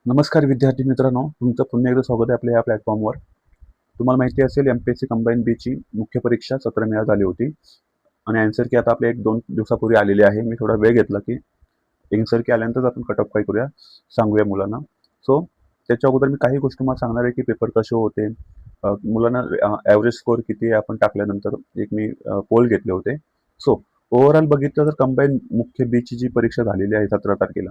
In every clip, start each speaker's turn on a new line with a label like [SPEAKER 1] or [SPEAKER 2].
[SPEAKER 1] नमस्कार विद्यार्थी मित्रांनो, तुमचं पुन्हा एकदा स्वागत आहे आपल्या या प्लॅटफॉर्मवर. तुम्हाला माहिती असेल एमपीएससी कंबाईन बीची मुख्य परीक्षा 17 मेला झाली होती आणि आन्सर की आता आपल्या 1-2 दिवसापूर्वी आलेली आहे. मी थोडा वेळ घेतला की आन्सर की आल्यानंतर आपण कट ऑफ काय करूया, सांगूया मुलांना. सो त्याच्या अगोदर मी काही गोष्टी तुम्हाला सांगणार आहे की पेपर कसे होते, मुलांना ॲव्हरेज स्कोअर किती आहे आपण टाकल्यानंतर एक मी पोल घेतले होते. सो ओव्हरऑल बघितलं तर कंबाईन मुख्य बीची जी परीक्षा झालेली आहे 17 तारखेला,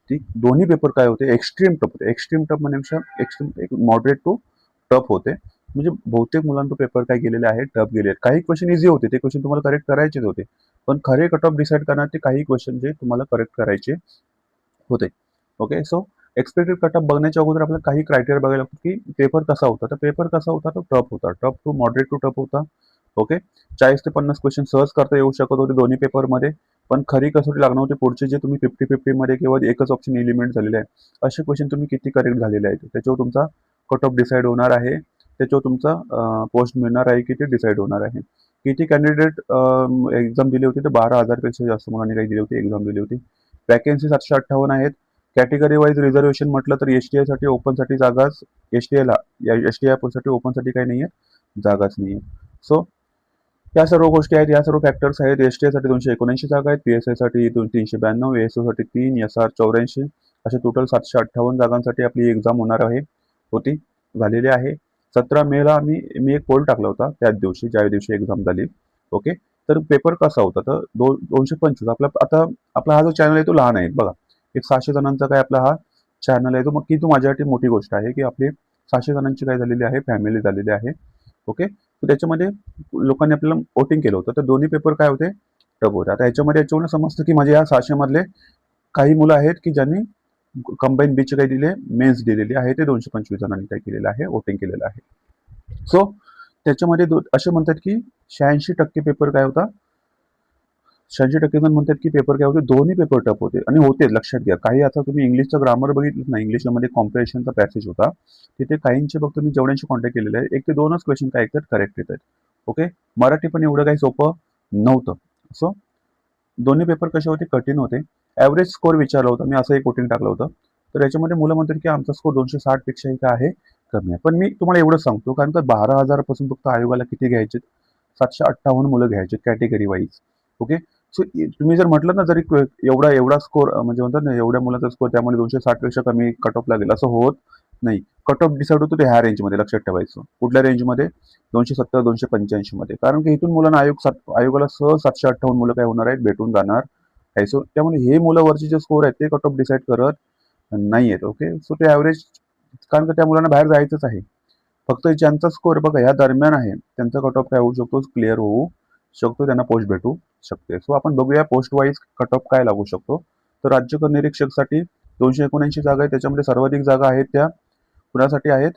[SPEAKER 1] ती दोन्ही पेपर काय होते, एक्स्ट्रीम टफ होते. एक्स्ट्रीम टफ म्हणण्यापेक्षा एक्स्ट्रीम एक मॉडरेट टू टफ होते. म्हणजे बहुतेक मुलांना तो पेपर काय गेलेले आहे, टफ गेले आहेत. काही क्वेश्चन इझी होते, ते क्वेश्चन तुम्हाला करेक्ट करायचेच होते. पण खरे कट ऑफ डिसाईड करणार ते काही क्वेश्चन जे तुम्हाला करेक्ट करायचे होते. Okay, so expected cut off बघण्याच्या अगोदर आपल्याला काही क्रायटेरिया बघायला लागतो की पेपर कसा होता. तर पेपर कसा होता, तो टफ होता. Tough to moderate to tough होता. ओके, 40 ते 50 क्वेश्चन सहज करता येऊ शकत होते दोन्ही पेपरमध्ये. पण खरी कसोटी लागणार होती पुढचे जे तुम्ही 50-50 मध्ये किंवा एकच ऑप्शन एलिमेंट झालेले आहे, असे क्वेश्चन तुम्ही किती करेक्ट झालेले आहेत त्याच्यावर तुमचा कट ऑफ डिसाईड होणार आहे. त्याच्यावर तुमचा पोस्ट मिळणार आहे की ते डिसाईड होणार आहे. किती कॅन्डिडेट एक्झाम दिली होती, तर 12,000 पेक्षा जास्त मुलांनी काही दिली होती, एक्झाम दिली होती. वॅकेन्सी 758 आहेत. कॅटेगरी वाईज रिझर्वेशन म्हटलं तर एसटीआय साठी ओपनसाठी जागाच, एसटीआय साठी ओपनसाठी काही नाहीये, जागाच नाहीये. सो या सर्व गोष्टी आहेत, या सर्व फॅक्टर्स आहेत. एसटीआय साठी 279 जागा आहेत, पीएसआय साठी 392, एएसओ साठी 3, एसआर 84, असे टोटल 758 जागांसाठी आपली एक्झाम होणार आहे, होती, झालेली आहे. 17 मेला मी एक पोल टाकला होता त्याच दिवशी, ज्या दिवशी एक्झाम झाली. ओके, तर पेपर कसा होता, तर 225 आपला हा जो चॅनल आहे तो लहान आहे बघा. एक 600 जणांचा काय आपला हा चॅनल आहे, तो मग की तो माझ्यासाठी मोठी गोष्ट आहे की आपली 600 जणांची काय झालेली आहे, फॅमिली झालेली आहे. ओके, तर त्याच्यामध्ये लोकांनी आपल्याला वोटिंग केलं होतं, तर दोन्ही पेपर काय होते, टफ होते. आता याच्यावरून समजतं की माझ्या या 600 मधले काही मुलं आहेत की ज्यांनी कंबाईन बीचे काही दिले, मेन्स दिलेली आहे, ते 225 जणांनी काय केलेलं आहे, वोटिंग केलेलं आहे. सो त्याच्यामध्ये असे म्हणतात की 86% पेपर काय होता, 86% जण म्हणतात की पेपर काय होते, दोन्ही पेपर टफ होते आणि होते. लक्षात घ्या, काही आता तुम्ही इंग्लिशचं ग्रामर बघितलं ना, इंग्लिशमध्ये कॉम्प्रिहेन्शनचा पॅसेज होता, तिथे काहींचे बघतो मी जेवढ्यांशी कॉन्टॅक्ट केलेले आहे, 1 ते 2च क्वेश्चन काय येतात, करेक्ट येतात. ओके, मराठी पण एवढं काही सोपं नव्हतं. सो दोन्ही पेपर कसे होते, कठीण होते. ॲव्हरेज स्कोअर विचारला होता मी, असं एक वोटिंग टाकलं होतं. तर याच्यामध्ये मुलं म्हणतात की आमचा स्कोअर 260 पेक्षाही काय आहे, कमी आहे. पण मी तुम्हाला एवढंच सांगतो, कारण का 12,000 पासून फक्त आयोगाला किती घ्यायचे, 758 मुलं घ्यायचे कॅटेगरी वाईज. ओके, सो तुम्ही जर म्हटलं ना, जरी एवढा एवढा स्कोअर म्हणजे म्हणतात ना, एवढ्या मुलाचा स्कोअर त्यामुळे 260 पेक्षा कमी कट ऑफ लागेल, असं होत नाही. कट ऑफ डिसाईड होतो ते ह्या रेंजमध्ये, लक्षात ठेवायचं. कुठल्या रेंजमध्ये, 270 285 मध्ये. कारण की इथून मुलांना आयोगाला सहज 758 मुलं काय होणार आहेत, भेटून जाणार आहे. सो त्यामुळे हे मुलं वरचे जे स्कोर आहेत ते कट ऑफ डिसाईड करत नाही आहेत. ओके, सो ते ॲव्हरेज, कारण का त्या मुलांना बाहेर जायचंच आहे. फक्त ज्यांचा स्कोअर बघा या दरम्यान आहे, त्यांचा कट ऑफ काय होऊ शकतो, क्लिअर होऊ शकतो, त्यांना पोस्ट भेटू शकते. सो आपण बघूया पोस्ट वाईज कट ऑफ काय लागू शकतो. तर राज्य कर निरीक्षकसाठी 279 जागा आहेत, त्याच्यामध्ये सर्वाधिक जागा आहेत त्या कुणासाठी आहेत,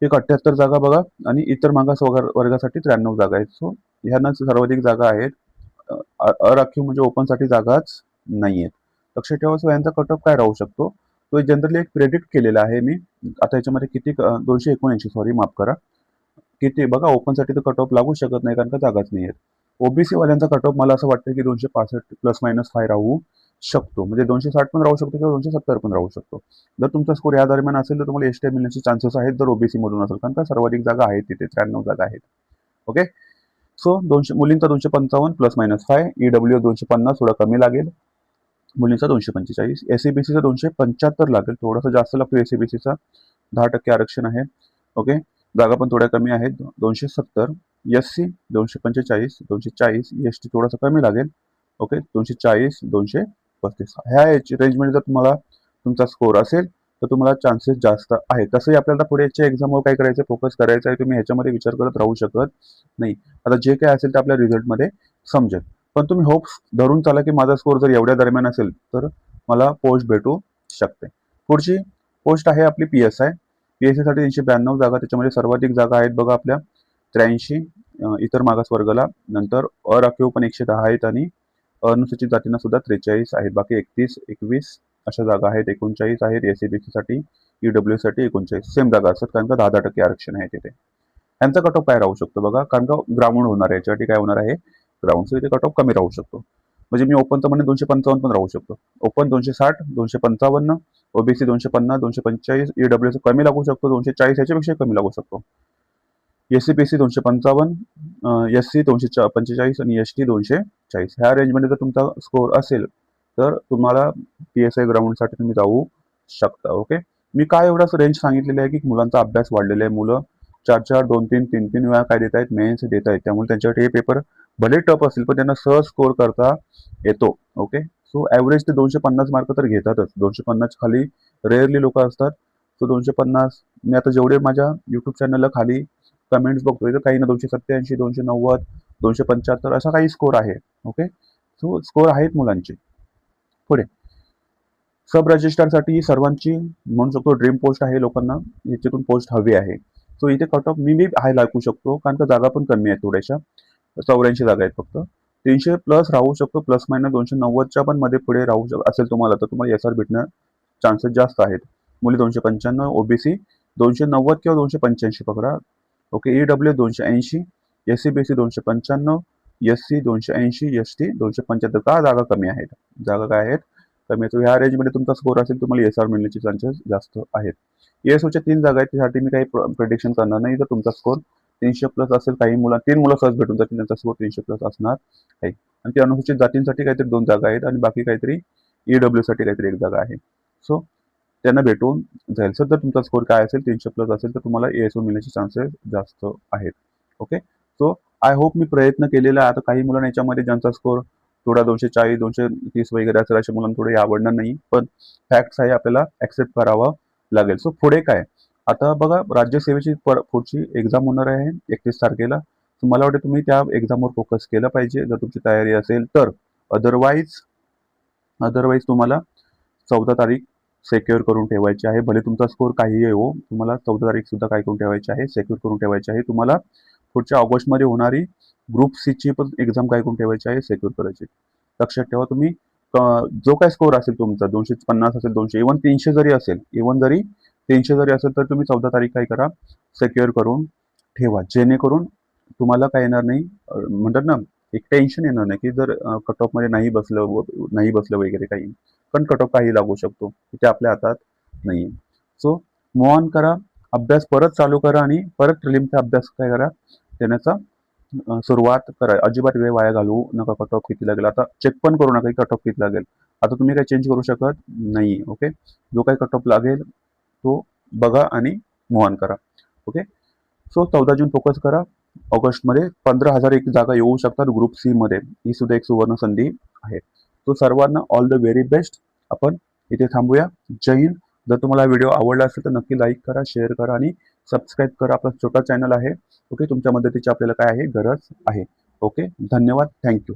[SPEAKER 1] एक 78 जागा बघा, आणि इतर मागास वर्गासाठी 93 जागा आहेत. सो ह्यांना सर्वाधिक जागा आहेत. अराखीव म्हणजे ओपनसाठी जागाच नाहीयेत. लक्षात ठेवा. सो यांचा कट ऑफ काय राहू शकतो, तो जनरली एक प्रेडिक्ट केलेला आहे मी. आता याच्यामध्ये किती 279, सॉरी माफ करा, किती बघा, ओपनसाठी तर कट ऑफ लागू शकत नाही कारण का जागाच नाही आहेत. ओबीसी वाल्यांचा कट ऑफ मला असं वाटतं की 265 प्लस मायनस 5 राहू शकतो, म्हणजे 260 पण राहू शकतो किंवा 270 पण राहू शकतो. जर तुमचा स्कोर या दरम्यान असेल तर तुम्हाला एसटी मिळण्याचे चान्सेस आहेत, जर ओबीसी मधून असेल, कारण का सर्वाधिक जागा आहेत तिथे, 93 जागा आहेत. ओके, सो 200 मुलींचा 255 प्लस मायनस 5, ईडब्ल्यू 250, थोडा कमी लागेल. मुलींचा 245, एससीबीसीचा 275 लागेल, थोडासा जास्त लागतो एससीबीसीचा, 10% आरक्षण आहे. ओके, जागा पण थोड्या कमी आहेत, 270. एससी 245, 240, एसटी थोडासा कमी लागेल. ओके, 240, 235, ह्या रेंजमध्ये जर तुम्हाला तुमचा स्कोर असेल तर तुम्हाला चान्सेस जास्त आहेत. तसंही आपल्याला पुढेच्या एक्झामवर काय करायचं, फोकस करायचा आहे. तुम्ही ह्याच्यामध्ये विचार करत राहू शकत नाही. आता जे काय असेल ते आपल्या रिझल्टमध्ये समजेल. पण तुम्ही होप्स धरून चाला की माझा स्कोर जर एवढ्या दरम्यान असेल तर मला पोस्ट भेटू शकते. पुढची पोस्ट आहे आपली पीएसआय. पीएसआय साठी 392 जागा, त्याच्यामध्ये सर्वाधिक जागा आहेत बघा आपल्या 83, इतर मागास वर्गाला, नंतर अराखीव पण 110 आहेत आणि अनुसूचित जातींना सुद्धा 43 आहेत. बाकी 31, 21 अशा जागा आहेत. 39 आहेत एससीबीसी साठी, ईडब्ल्यू साठी 39 सेम जागा असतात, कारण का 10% आरक्षण आहे तिथे. यांचा कट ऑफ काय राहू शकतो बघा, कारण का ग्राउंड होणार आहे, याच्यासाठी काय होणार आहे, ग्राउंड, सो इथे कट ऑफ कमी राहू शकतो. म्हणजे मी ओपनचं म्हणेन 255 पण राहू शकतो. ओपन 260, 255, ओबीसी 250, 245, ईडब्ल्यूएस कमी लागू शकतो, 240 याच्यापेक्षा कमी लागू शकतो. एससी पीसी 255, एससी 245 आणि एसटी 240. ह्या रेंजमध्ये जर तुमचा स्कोर असेल तर तुम्हाला PSI ग्राउंडसाठी तुम्ही जाऊ शकता. ओके, मी काय एवढाच रेंज सांगितलेलं आहे की मुलांचा अभ्यास वाढलेला आहे. मुलं 4-4, 2-3, 3-3 वेळा काय देत आहेत, मेन्स देत आहेत. त्यामुळे त्यांच्यासाठी हे पेपर भले टफ असेल पण त्यांना सहज स्कोर करता येतो. ओके, सो ॲव्हरेज ते 250 मार्क तर घेतातच. 250 खाली रेअरली लोक असतात. सो 250 मी आता जेवढे माझ्या युट्यूब चॅनलला खाली कमेंट्स बघतोय तर काही ना 287, 290, 275 असा काही स्कोर आहे. ओके, सो स्कोर आहेत मुलांचे. पुढे सब रजिस्ट्रारसाठी सर्वांची म्हणू शकतो ड्रीम पोस्ट आहे. लोकांना याच्यातून पोस्ट हवी आहे. सो इथे कट ऑफ मी हाय लागू शकतो कारण का जागा पण कमी आहेत थोड्याशा. 84 जागा आहेत फक्त. 300 प्लस राहू शकतो, प्लस मायनस 290च्या पण मध्ये पुढे राहू असेल तुम्हाला तर तुम्हाला SR भेटणार चान्सेस जास्त आहेत. मुली 295, ओबीसी 290 किंवा 285 पकडा. Okay, EW 280, SC BC 295, SC 280, ST 275. का जागा कमी आहेत? जागा काय आहेत? कमी आहेत. ह्या रेंजमध्ये तुमचा स्कोर असेल तुम्हाला SR मिळण्याचे चान्सेस जास्त आहेत. ESOच्या 3 जागा आहेत, त्यासाठी मी काही प्रेडिक्शन करणार नाही. जर तुमचा स्कोर 300 प्लस असेल, काही मुलं 3 मुलं सहज भेटून जातील, त्यांचा स्कोर 300 प्लस असणार आहे. आणि ते अनुसूचित जातींसाठी काहीतरी 2 जागा आहेत आणि बाकी काहीतरी EW साठी काहीतरी 1 जागा आहे. सो त्यांना भेटून जाईल. सर जर तुमचा स्कोर काय असेल 300 प्लस असेल तर तुम्हाला ESO मिळण्याचे चान्सेस जास्त आहेत. ओके, सो आय होप मी प्रयत्न केलेला आहे. आता काही मुलांना याच्यामध्ये ज्यांचा स्कोर थोडा 240, 230 वगैरे असेल अशा मुलांना थोडे आवडणार नाही, पण फॅक्ट्स आहे आपल्याला ऍक्सेप्ट करावं लागेल. सो पुढे काय, आता बघा राज्यसेवेची पुढची एक्झाम होणार आहे 31 तारखेला. मला वाटतं तुम्ही त्या एक्झामवर फोकस केलं पाहिजे जर तुमची तयारी असेल तर. अदरवाईज तुम्हाला 14 तारीख सेक्युअर करून ठेवायची आहे. भले तुमचा स्कोर काहीही हो, तुम्हाला 14 तारीख सुद्धा काय करून ठेवायची आहे, सेक्युअर करून ठेवायची आहे. तुम्हाला पुढच्या ऑगस्टमध्ये होणारी ग्रुप सीची पण एक्झाम काय करून ठेवायची आहे, सेक्युअर करायची. लक्षात ठेवा तुम्ही जो काय स्कोर असेल तुमचा 250 असेल, 200 इव्हन 300 जरी असेल, तर तुम्ही 14 तारीख काय करा, सेक्युअर करून ठेवा. जेणेकरून तुम्हाला काय येणार नाही, म्हणतात ना एक टेन्शन येणार नाही की जर कट ऑफ मध्ये नाही बसलं वगैरे काही. पण कट ऑफ काही लागू शकतो, ते आपल्या हातात नाहीये. सो मूव्ह ऑन करा, अभ्यास परत चालू करा आणि परत प्रिलिमचा अभ्यास काय करा देण्याचा सुरुवात करा. अजिबात वेळ वाया घालवू नका. कट ऑफ किती लागेल आता चेक पण करू नका कट ऑफ किती लागेल. आता तुम्ही काही चेंज करू शकत नाही. ओके, जो काही कट ऑफ लागेल तो बघा आणि मूव्ह ऑन करा. ओके, सो 14 जून फोकस करा. ऑगस्टमध्ये 15,000 एक जागा येऊ शकतात ग्रुप सी मध्ये. ही सुद्धा एक सुवर्ण संधी आहे. तो सर्वांना ऑल द व्हेरी बेस्ट. आपण इथे थांबूया. जय हिंद. जर तुम्हाला व्हिडिओ आवडला असेल तर नक्की लाईक करा, शेअर करा आणि सबस्क्राईब करा. आपला छोटा चॅनल आहे. ओके, तुमच्या मदतीची आपल्याला काय आहे, गरज आहे. ओके, धन्यवाद. थँक्यू.